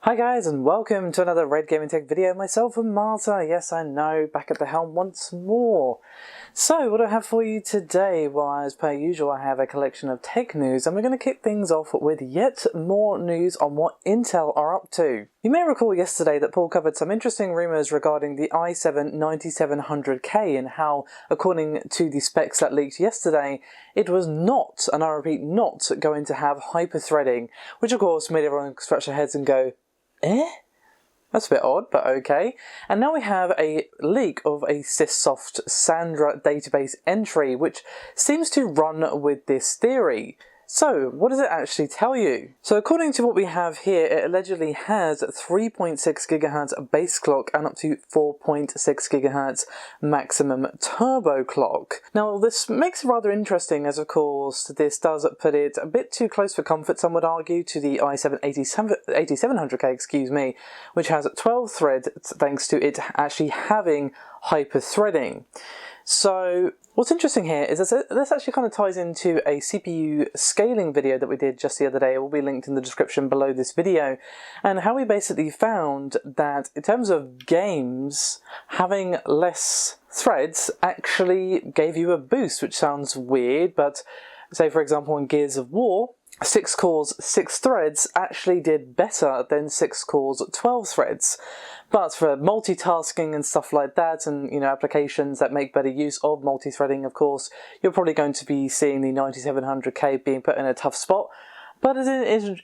Hi guys, and welcome to another Red Gaming Tech video. Myself and Marta, yes I know, back at the helm once more. So, what do I have for you today? Well, as per usual, I have a collection of tech news, and we're going to kick things off with yet more news on what Intel are up to. You may recall yesterday that Paul covered some interesting rumours regarding the i7 9700K and how, according to the specs that leaked yesterday, it was not, and I repeat, not going to have hyperthreading, which of course made everyone scratch their heads and go, eh? That's a bit odd, but okay. And now we have a leak of a Syssoft Sandra database entry, which seems to run with this theory. So, what does it actually tell you? So according to what we have here, it allegedly has 3.6 GHz base clock and up to 4.6 GHz maximum turbo clock. Now this makes it rather interesting, as of course this does put it a bit too close for comfort, some would argue, to the i7 8700K, which has 12 threads thanks to it actually having hyperthreading. So what's interesting here is that this actually kind of ties into a CPU scaling video that we did just the other day. It will be linked in the description below this video, and how we basically found that in terms of games, having less threads actually gave you a boost, which sounds weird, but say for example in Gears of War, 6 cores, 6 threads actually did better than 6 cores, 12 threads. But for multitasking and stuff like that, and applications that make better use of multi-threading, of course, you're probably going to be seeing the 9700K being put in a tough spot. But it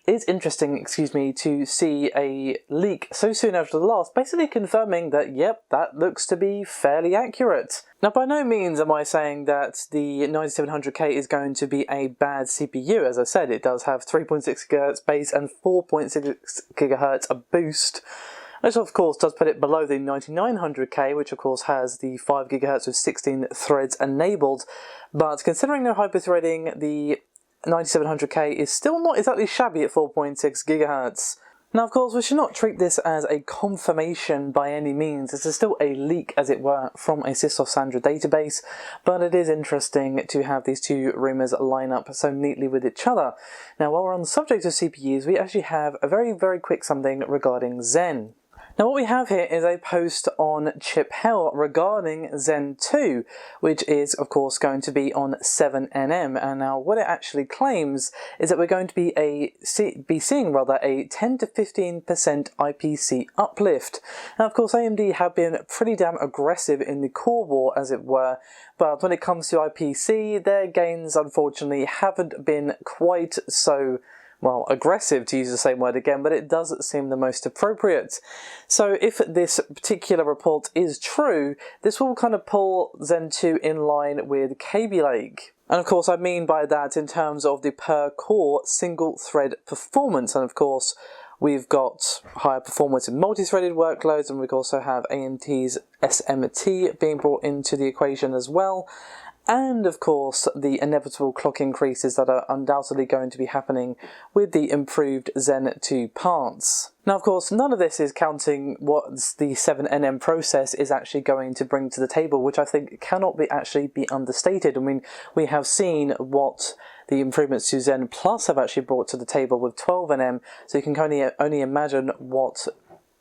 is interesting, to see a leak so soon after the last, basically confirming that, yep, that looks to be fairly accurate. Now, by no means am I saying that the 9700K is going to be a bad CPU. As I said, it does have 3.6 GHz base and 4.6 GHz a boost. This of course does put it below the 9900K, which of course has the 5 GHz with 16 threads enabled. But considering no hyperthreading, the 9700K is still not exactly shabby at 4.6 GHz. Now of course we should not treat this as a confirmation by any means. This is still a leak, as it were, from a Syssoft Sandra database, but it is interesting to have these two rumours line up so neatly with each other. Now while we're on the subject of CPUs, we actually have a very quick something regarding Zen. Now what we have here is a post on Chip Hell regarding Zen 2, which is of course going to be on 7nm, and now what it actually claims is that we're going to be seeing a 10 to 15% IPC uplift. Now of course AMD have been pretty damn aggressive in the core war, as it were, but when it comes to IPC, their gains unfortunately haven't been quite so, well, aggressive, to use the same word again, but it does seem the most appropriate. So if this particular report is true, this will kind of pull Zen 2 in line with Kaby Lake. And of course I mean by that in terms of the per core single thread performance, and of course we've got higher performance in multi-threaded workloads, and we also have AMD's SMT being brought into the equation as well. And of course the inevitable clock increases that are undoubtedly going to be happening with the improved Zen 2 parts. Now of course none of this is counting what the 7nm process is actually going to bring to the table, which I think cannot actually be understated. I mean, we have seen what the improvements to Zen Plus have actually brought to the table with 12nm, so you can only imagine what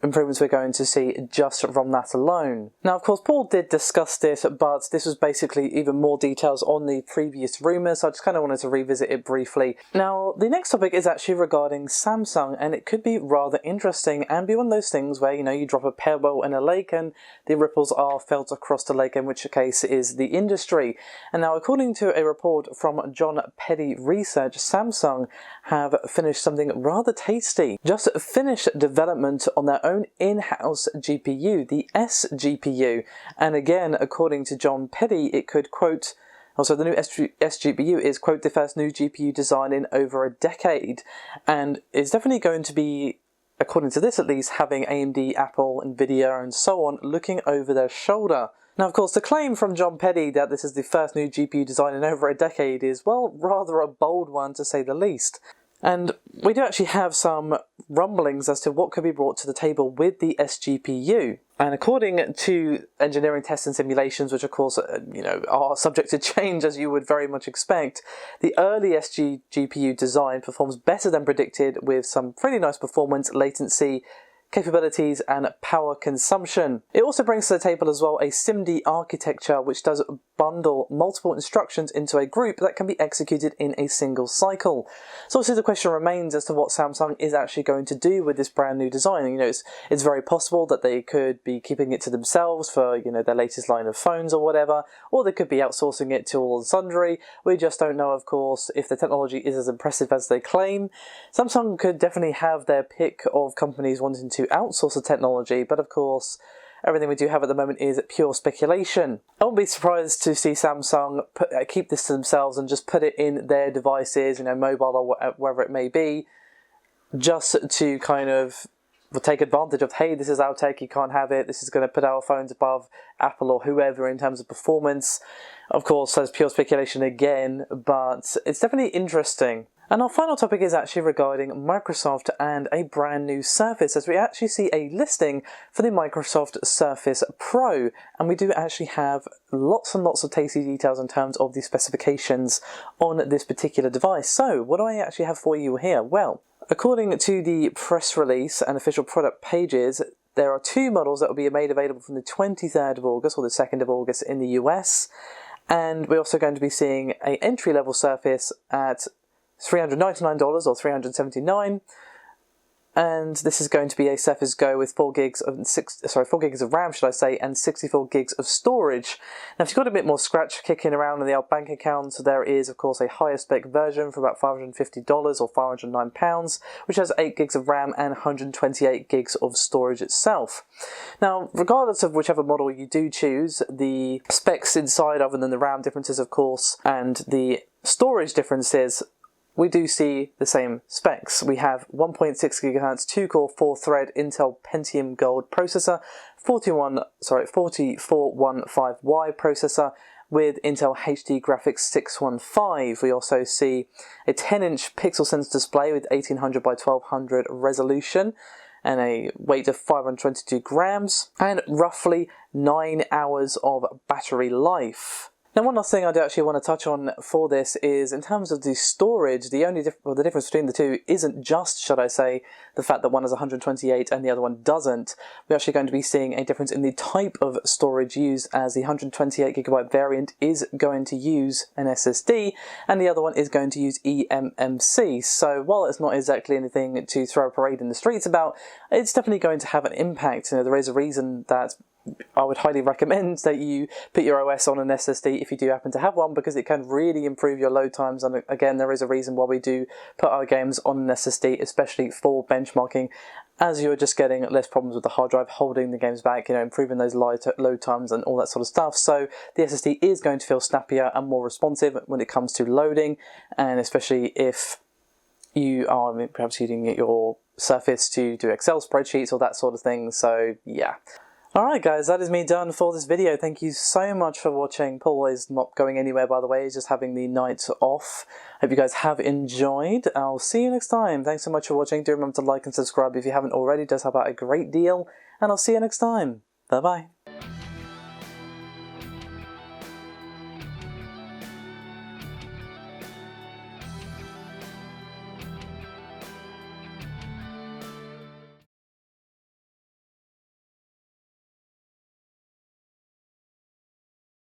improvements we're going to see just from that alone. Now of course Paul did discuss this, but this was basically even more details on the previous rumours, so I just kind of wanted to revisit it briefly. Now the next topic is actually regarding Samsung, and it could be rather interesting and be one of those things where you drop a pebble in a lake and the ripples are felt across the lake, in which case is the industry. And now according to a report from Jon Peddie Research, Samsung have finished something rather tasty. Just finished development on their own in-house GPU, the SGPU, and again, according to Jon Peddie, it could, quote, also the new SGPU is, quote, the first new GPU design in over a decade, and is definitely going to be, according to this at least, having AMD, Apple, Nvidia and so on looking over their shoulder. Now of course the claim from Jon Peddie that this is the first new GPU design in over a decade is, well, rather a bold one to say the least. And we do actually have some rumblings as to what could be brought to the table with the SGPU. And according to engineering tests and simulations, which of course, are subject to change as you would very much expect, the early SGPU design performs better than predicted with some pretty nice performance, latency, capabilities and power consumption. It also brings to the table as well a SIMD architecture which does bundle multiple instructions into a group that can be executed in a single cycle. So obviously the question remains as to what Samsung is actually going to do with this brand new design. It's very possible that they could be keeping it to themselves for their latest line of phones or whatever, or they could be outsourcing it to all and sundry. We just don't know, of course, if the technology is as impressive as they claim. Samsung could definitely have their pick of companies wanting to outsource the technology, but of course everything we do have at the moment is pure speculation. I won't be surprised to see Samsung keep this to themselves and just put it in their devices, mobile or wherever it may be, just to kind of take advantage of, hey, this is our tech, you can't have it, this is going to put our phones above Apple or whoever in terms of performance. Of course, that's pure speculation again, but it's definitely interesting. And our final topic is actually regarding Microsoft and a brand new Surface, as we actually see a listing for the Microsoft Surface Pro, and we do actually have lots and lots of tasty details in terms of the specifications on this particular device. So, what do I actually have for you here? Well, according to the press release and official product pages, there are two models that will be made available from the 23rd of August or the 2nd of August in the US, and we're also going to be seeing an entry-level Surface at $399 or $379, and this is going to be a Surface Go with 4 gigs of RAM, should I say, and 64 gigs of storage. Now, if you've got a bit more scratch kicking around in the old bank account, there is, of course, a higher spec version for about $550 or £509, which has 8 gigs of RAM and 128 gigs of storage itself. Now, regardless of whichever model you do choose, the specs inside, other than the RAM differences, of course, and the storage differences, we do see the same specs. We have 1.6 GHz 2-core 4-thread Intel Pentium Gold processor, 4415Y processor with Intel HD Graphics 615. We also see a 10-inch pixel sense display with 1800 by 1200 resolution and a weight of 522 grams and roughly 9 hours of battery life. Now, one last thing I do actually want to touch on for this is in terms of the storage, the difference between the two isn't just, should I say, the fact that one has 128 and the other one doesn't. We're actually going to be seeing a difference in the type of storage used, as the 128GB variant is going to use an SSD and the other one is going to use eMMC. So while it's not exactly anything to throw a parade in the streets about, it's definitely going to have an impact. There is a reason that I would highly recommend that you put your OS on an SSD if you do happen to have one, because it can really improve your load times. And again, there is a reason why we do put our games on an SSD, especially for benchmarking, as you're just getting less problems with the hard drive holding the games back, improving those load times and all that sort of stuff. So the SSD is going to feel snappier and more responsive when it comes to loading, and especially if you are perhaps using your Surface to do Excel spreadsheets or that sort of thing. So yeah. Alright guys, that is me done for this video. Thank you so much for watching. Paul is not going anywhere, by the way, he's just having the night off. Hope you guys have enjoyed. I'll see you next time. Thanks so much for watching. Do remember to like and subscribe if you haven't already. It does help out a great deal. And I'll see you next time. Bye bye.